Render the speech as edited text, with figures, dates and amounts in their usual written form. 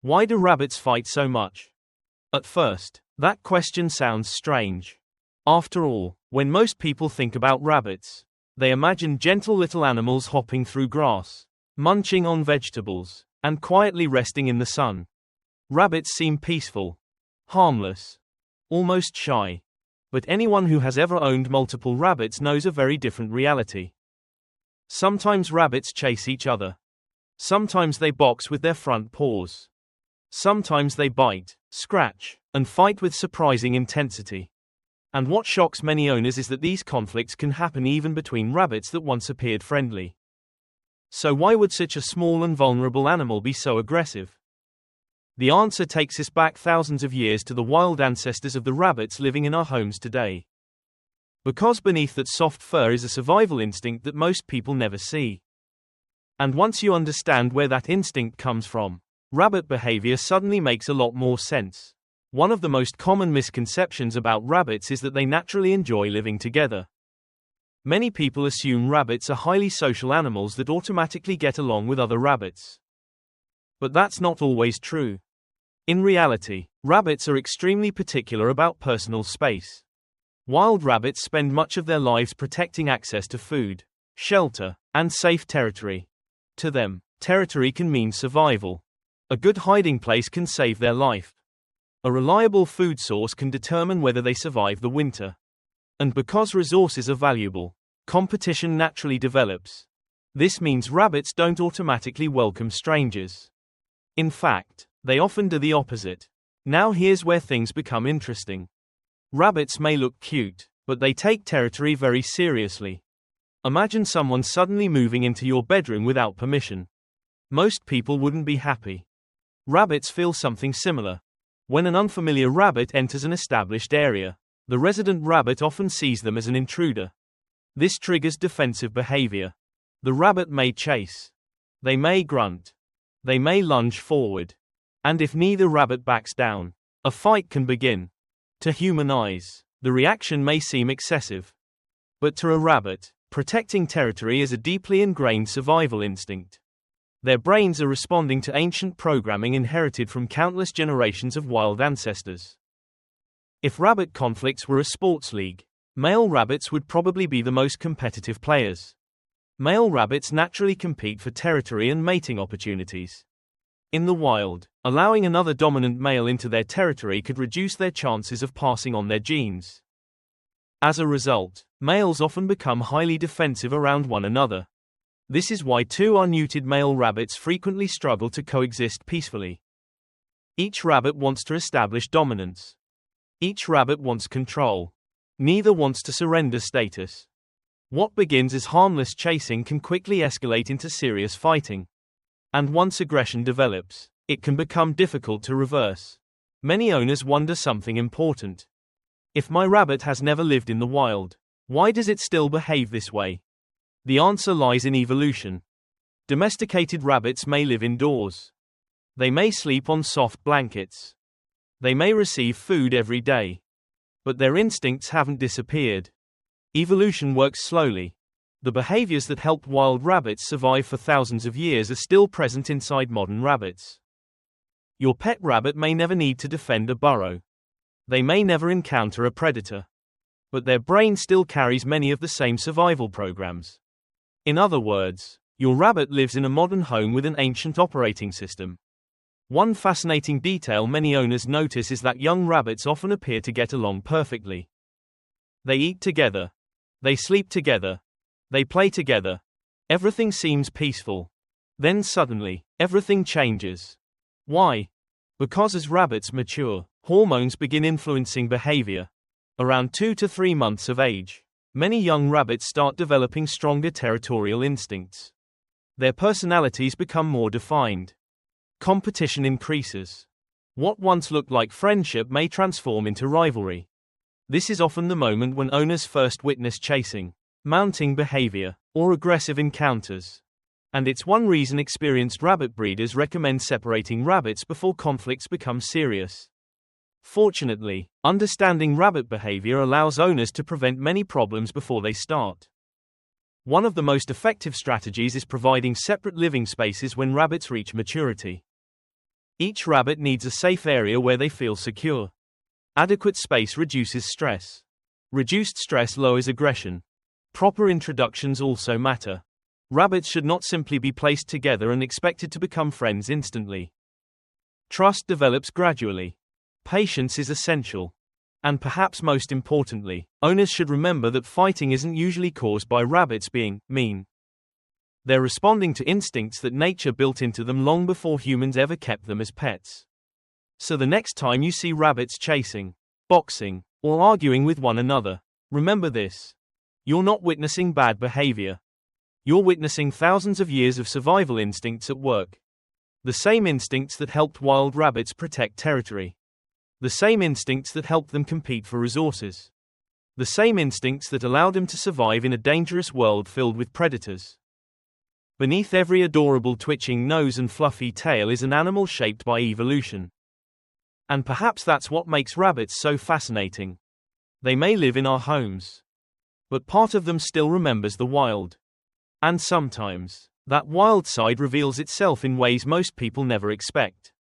Why do rabbits fight so much? At first, that question sounds strange. After all, when most people think about rabbits, they imagine gentle little animals hopping through grass, munching on vegetables, and quietly resting in the sun. Rabbits seem peaceful, harmless, almost shy. But anyone who has ever owned multiple rabbits knows a very different reality. Sometimes rabbits chase each other. Sometimes they box with their front paws. Sometimes they bite, scratch, and fight with surprising intensity. And what shocks many owners is that these conflicts can happen even between rabbits that once appeared friendly. So why would such a small and vulnerable animal be so aggressive? The answer takes us back thousands of years to the wild ancestors of the rabbits living in our homes today. Because beneath that soft fur is a survival instinct that most people never see. And once you understand where that instinct comes from, rabbit behavior suddenly makes a lot more sense. One of the most common misconceptions about rabbits is that they naturally enjoy living together. Many people assume rabbits are highly social animals that automatically get along with other rabbits. But that's not always true. In reality, rabbits are extremely particular about personal space. Wild rabbits spend much of their lives protecting access to food, shelter, and safe territory. To them, territory can mean survival. A good hiding place can save their life. A reliable food source can determine whether they survive the winter. And because resources are valuable, competition naturally develops. This means rabbits don't automatically welcome strangers. In fact, they often do the opposite. Now here's where things become interesting. Rabbits may look cute, but they take territory very seriously. Imagine someone suddenly moving into your bedroom without permission. Most people wouldn't be happy. Rabbits feel something similar. When an unfamiliar rabbit enters an established area, the resident rabbit often sees them as an intruder. This triggers defensive behavior. The rabbit may chase. They may grunt. They may lunge forward. And if neither rabbit backs down, a fight can begin. To human eyes, the reaction may seem excessive. But to a rabbit, protecting territory is a deeply ingrained survival instinct. Their brains are responding to ancient programming inherited from countless generations of wild ancestors. If rabbit conflicts were a sports league, male rabbits would probably be the most competitive players. Male rabbits naturally compete for territory and mating opportunities. In the wild, allowing another dominant male into their territory could reduce their chances of passing on their genes. As a result, males often become highly defensive around one another. This is why two unneutered male rabbits frequently struggle to coexist peacefully. Each rabbit wants to establish dominance. Each rabbit wants control. Neither wants to surrender status. What begins as harmless chasing can quickly escalate into serious fighting. And once aggression develops, it can become difficult to reverse. Many owners wonder something important. If my rabbit has never lived in the wild, why does it still behave this way? The answer lies in evolution. Domesticated rabbits may live indoors. They may sleep on soft blankets. They may receive food every day. But their instincts haven't disappeared. Evolution works slowly. The behaviors that helped wild rabbits survive for thousands of years are still present inside modern rabbits. Your pet rabbit may never need to defend a burrow. They may never encounter a predator. But their brain still carries many of the same survival programs. In other words, your rabbit lives in a modern home with an ancient operating system. One fascinating detail many owners notice is that young rabbits often appear to get along perfectly. They eat together. They sleep together. They play together. Everything seems peaceful. Then suddenly, everything changes. Why? Because as rabbits mature, hormones begin influencing behavior. Around 2 to 3 months of age, many young rabbits start developing stronger territorial instincts. Their personalities become more defined. Competition increases. What once looked like friendship may transform into rivalry. This is often the moment when owners first witness chasing, mounting behavior, or aggressive encounters. And it's one reason experienced rabbit breeders recommend separating rabbits before conflicts become serious. Fortunately, understanding rabbit behavior allows owners to prevent many problems before they start. One of the most effective strategies is providing separate living spaces when rabbits reach maturity. Each rabbit needs a safe area where they feel secure. Adequate space reduces stress. Reduced stress lowers aggression. Proper introductions also matter. Rabbits should not simply be placed together and expected to become friends instantly. Trust develops gradually. Patience is essential. And perhaps most importantly, owners should remember that fighting isn't usually caused by rabbits being mean. They're responding to instincts that nature built into them long before humans ever kept them as pets. So the next time you see rabbits chasing, boxing, or arguing with one another, remember this. You're not witnessing bad behavior. You're witnessing thousands of years of survival instincts at work. The same instincts that helped wild rabbits protect territory. The same instincts that helped them compete for resources. The same instincts that allowed them to survive in a dangerous world filled with predators. Beneath every adorable twitching nose and fluffy tail is an animal shaped by evolution. And perhaps that's what makes rabbits so fascinating. They may live in our homes, but part of them still remembers the wild. And sometimes, that wild side reveals itself in ways most people never expect.